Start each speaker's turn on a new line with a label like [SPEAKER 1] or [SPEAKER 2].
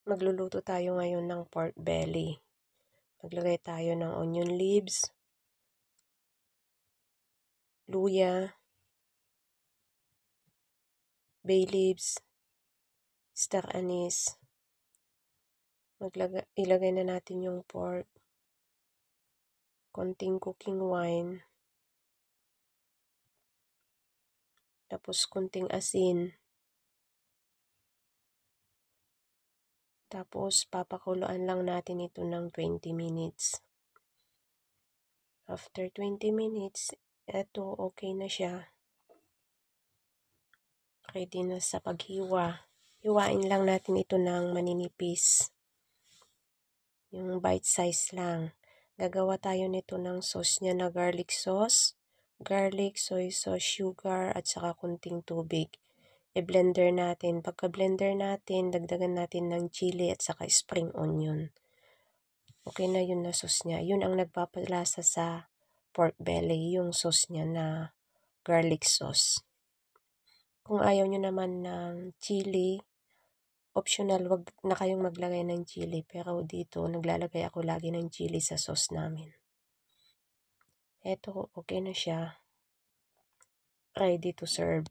[SPEAKER 1] Magluluto tayo ngayon ng pork belly. Maglagay tayo ng onion leaves, luya, bay leaves, star anise. Ilagay na natin yung pork, konting cooking wine, tapos konting asin. Tapos papakuluan lang natin ito ng 20 minutes. After 20 minutes, eto okay na siya. Ready na sa paghiwa. Hiwain lang natin ito ng maninipis. Yung bite size lang. Gagawa tayo nito ng sauce niya na garlic sauce, garlic, soy sauce, sugar, at saka kunting tubig. I-blender natin. Pagka-blender natin, dagdagan natin ng chili at saka spring onion. Okay na yun na sauce niya. Yun ang nagpapalasa sa pork belly, yung sauce niya na garlic sauce. Kung ayaw nyo naman ng chili, optional, wag na kayong maglagay ng chili. Pero dito, naglalagay ako lagi ng chili sa sauce namin. Eto, okay na siya. Ready to serve.